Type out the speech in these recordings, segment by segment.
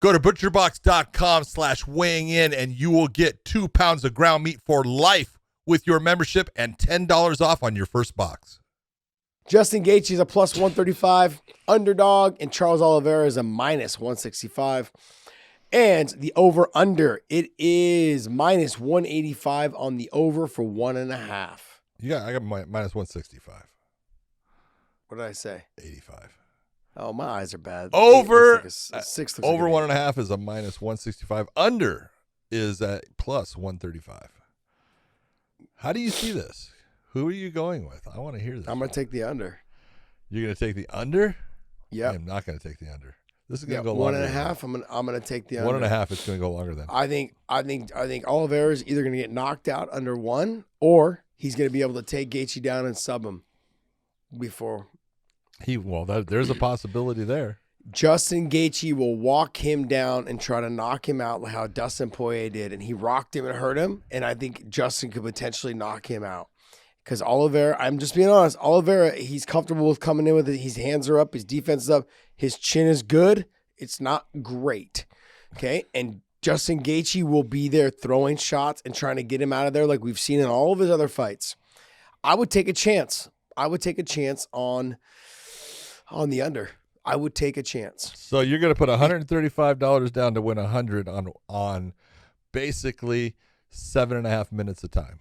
Go to butcherbox.com/weighing in and you will get 2 pounds of ground meat for life with your membership and $10 off on your first box. Justin Gaethje is a plus 135 underdog, and Charles Oliveira is a minus 165. And the over-under, it is minus 185 on the over for 1.5. I got minus 165. What did I say? 85. Oh, my eyes are bad. Over six over 1.5 is a minus 165. Under is at plus 135. How do you see this? Who are you going with? I want to hear this. I'm going to take the under. You're going to take the under? Yeah. I am not going to take the under. This is going to go longer. longer. 1.5. I'm going to take the under. 1.5. It's going to go longer than. I think Oliveira is either going to get knocked out under 1, or he's going to be able to take Gaethje down and sub him before. There's a possibility there. Justin Gaethje will walk him down and try to knock him out like how Dustin Poirier did, and he rocked him and hurt him, and I think Justin could potentially knock him out. Because Oliveira, I'm just being honest, Oliveira, he's comfortable with coming in with it. His hands are up, his defense is up, his chin is good. It's not great, okay? And Justin Gaethje will be there throwing shots and trying to get him out of there like we've seen in all of his other fights. I would take a chance. I would take a chance on the under. I would take a chance. So you're going to put $135 down to win $100 on basically 7.5 minutes of time.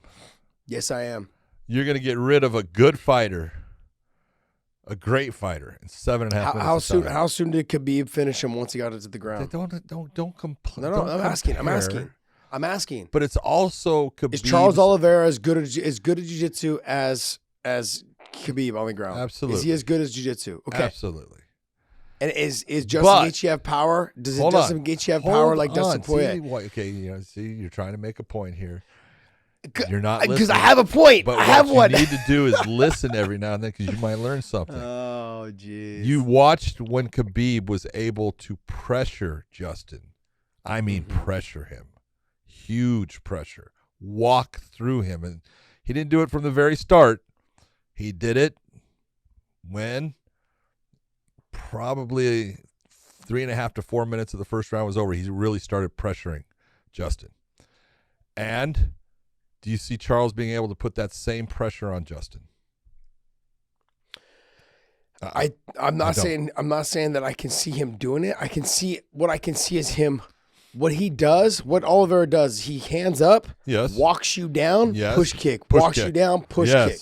Yes, I am. You're going to get rid of a good fighter, a great fighter, in 7.5 minutes. How soon did Khabib finish him once he got it to the ground? Don't complain. No, I'm asking. But it's also Khabib. Is Charles Oliveira as good at jiu-jitsu as Khabib on the ground? Absolutely. Is he as good as jiu-jitsu? Okay. Absolutely. And is Justin Gaethje have power? Does Justin Gaethje have power like Dustin Poirier? You're trying to make a point here. You're not listening. Because I have a point. But I have one. What you need to do is listen every now and then because you might learn something. Oh, jeez. You watched when Khabib was able to pressure Justin. I mean, pressure him. Huge pressure. Walk through him. And he didn't do it from the very start. He did it when probably 3.5 to 4 minutes of the first round was over. He really started pressuring Justin. And do you see Charles being able to put that same pressure on Justin? I'm not saying that I can see him doing it. I can see is him. What he does, what Oliveira does, he hands up, walks you down, push kick, you down, push kick.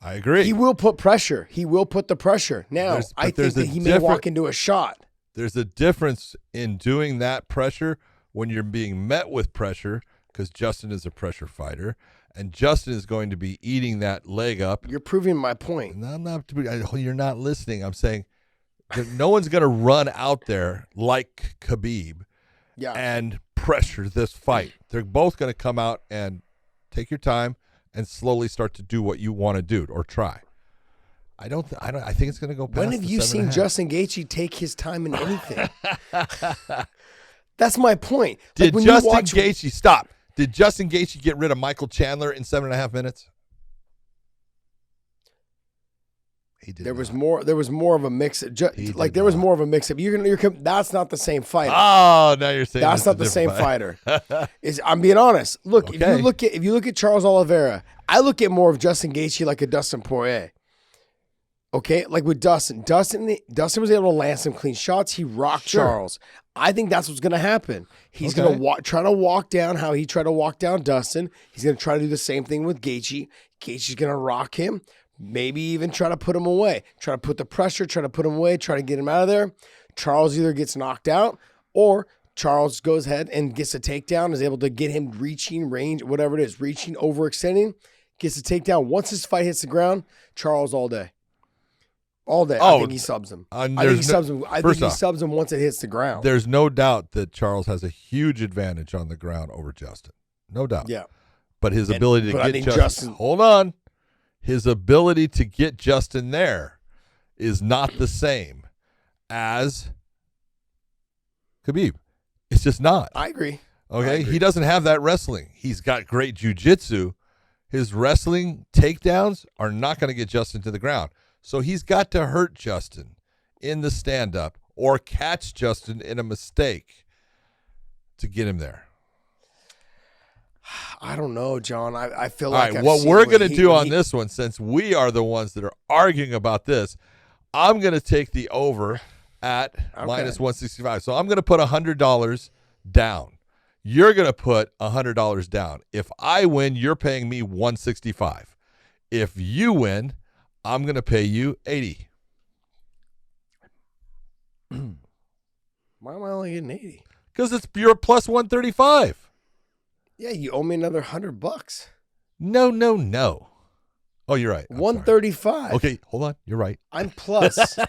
I agree. He will put pressure. He will put the pressure. Now, I think that he may walk into a shot. There's a difference in doing that pressure when you're being met with pressure, because Justin is a pressure fighter, and Justin is going to be eating that leg up. You're proving my point. No, you're not listening. I'm saying that no one's going to run out there like Khabib and pressure this fight. They're both going to come out and take your time and slowly start to do what you want to do or try. I think it's going to go past. When have you seen Justin Gaethje take his time in anything? That's my point. Did Justin Gaethje get rid of Michael Chandler in 7.5 minutes? He did. There was more of a mix. There was more of a mix-up. That's not the same fighter. Oh, now you're saying that's not the same fighter. I'm being honest. Look, okay. if you look at Charles Oliveira, I look at more of Justin Gaethje like a Dustin Poirier. Okay, like with Dustin was able to land some clean shots. He rocked Charles. I think that's what's going to happen. He's going to try to walk down how he tried to walk down Dustin. He's going to try to do the same thing with Gaethje. Gaethje's going to rock him. Maybe even try to put him away. Try to put the pressure, try to put him away, try to get him out of there. Charles either gets knocked out or Charles goes ahead and gets a takedown, is able to get him reaching range, whatever it is, reaching, overextending, gets a takedown. Once his fight hits the ground, Charles all day. All day. I think he subs him. I think he subs him once it hits the ground. There's no doubt that Charles has a huge advantage on the ground over Justin. No doubt. Yeah. But his ability to get Justin. Hold on. His ability to get Justin there is not the same as Khabib. It's just not. I agree. Okay? He doesn't have that wrestling. He's got great jiu-jitsu. His wrestling takedowns are not going to get Justin to the ground. So he's got to hurt Justin in the stand-up or catch Justin in a mistake to get him there? I don't know, John. I feel All like right, what we're going to do on this one, since we are the ones that are arguing about this, I'm going to take the over at minus 165. So I'm going to put $100 down. You're going to put $100 down. If I win, you're paying me 165. If you win, I'm going to pay you 80. Why am I only getting 80? Because you're plus 135. Yeah, you owe me another $100. No. Oh, you're right. 135. Okay, hold on. You're right. I'm plus. I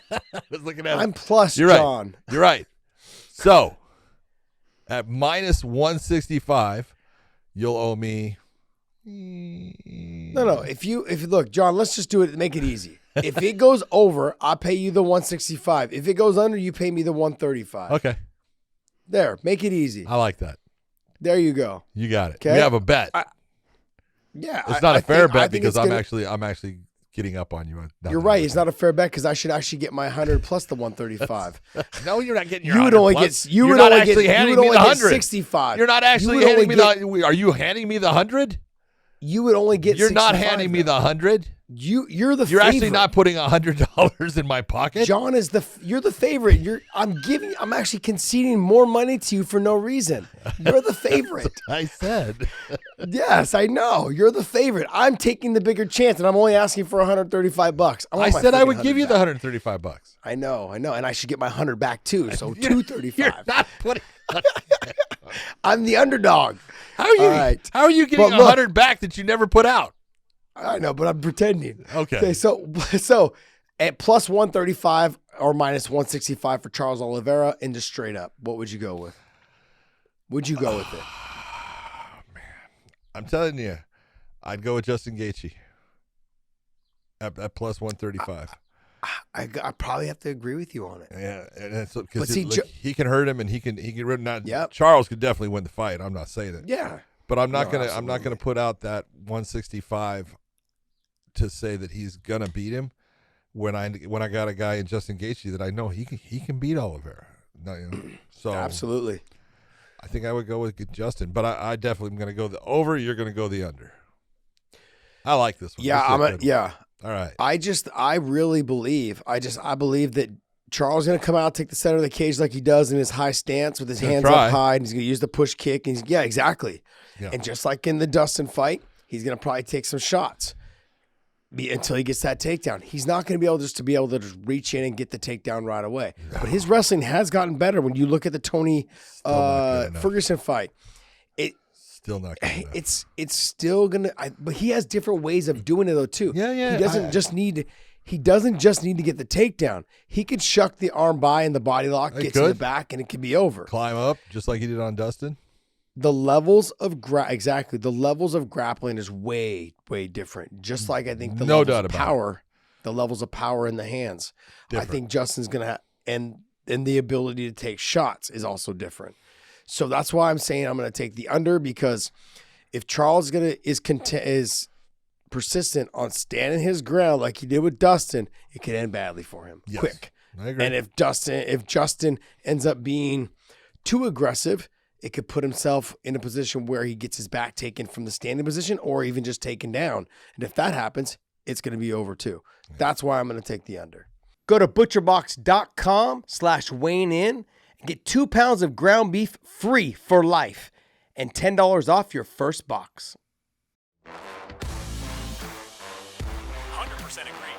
was looking at it. I'm plus, You're John. Right. You're right. So, at minus 165, you'll owe me. No. If you look, John, let's just do it. Make it easy. If it goes over, I'll pay you the 165. If it goes under, you pay me the 135. Okay. There. Make it easy. I like that. There you go. You got it. Okay? We have a bet. It's not a fair bet because I'm actually getting up on you. You're right. It's not a fair bet because I should actually get my 100 plus the 135. No, you're not getting your. You would only plus. get. You would only get. Handing me the 100. 65. You're not actually handing me the. Are you handing me the 100? You would only get. You're not handing me the 100. You're You're actually not putting $100 in my pocket. John is you're the favorite. I'm actually conceding more money to you for no reason. You're the favorite. I said. Yes, I know. You're the favorite. I'm taking the bigger chance, and I'm only asking for $135. I said I would give you the $135. I know, and I should get my 100 back too. So $235. You're not putting. I'm the underdog. How are you getting 100 back that you never put out? I know, but I'm pretending. Okay. So at plus 135 or minus 165 for Charles Oliveira and just straight up, what would you go with? Would you go with it? Man, I'm telling you, I'd go with Justin Gaethje at plus 135. I probably have to agree with you on it. Yeah, and because he can hurt him and he can not. Yep. Charles could definitely win the fight. I'm not saying it. Yeah, but I'm not gonna put out that 165 to say that he's gonna beat him when I got a guy in Justin Gaethje that I know he can beat Oliveira. So absolutely, I think I would go with Justin, but I definitely am gonna go the over. You're gonna go the under. I like this one. Yeah, All right. I really believe. I believe that Charles is going to come out, take the center of the cage like he does in his high stance with his hands up high, and he's going to use the push kick. And exactly. Yeah. And just like in the Dustin fight, he's going to probably take some shots until he gets that takedown. He's not going to be able to just reach in and get the takedown right away. No. But his wrestling has gotten better when you look at the Tony Ferguson fight. Still not good enough. It's still gonna, but he has different ways of doing it though too. Yeah. He doesn't just need to get the takedown. He could shuck the arm by and the body lock gets in the back and it can be over. Climb up just like he did on Dustin. The levels of grappling is way different. Just like I think the levels of power in the hands. Different. I think Justin's gonna and the ability to take shots is also different. So that's why I'm saying I'm going to take the under, because if Charles is persistent on standing his ground like he did with Dustin, it could end badly for him quick. I agree. And if Justin ends up being too aggressive, it could put himself in a position where he gets his back taken from the standing position or even just taken down. And if that happens, it's going to be over too. Yeah. That's why I'm going to take the under. Go to butcherbox.com/weighing-in. Get 2 pounds of ground beef free for life and $10 off your first box. 100% agree.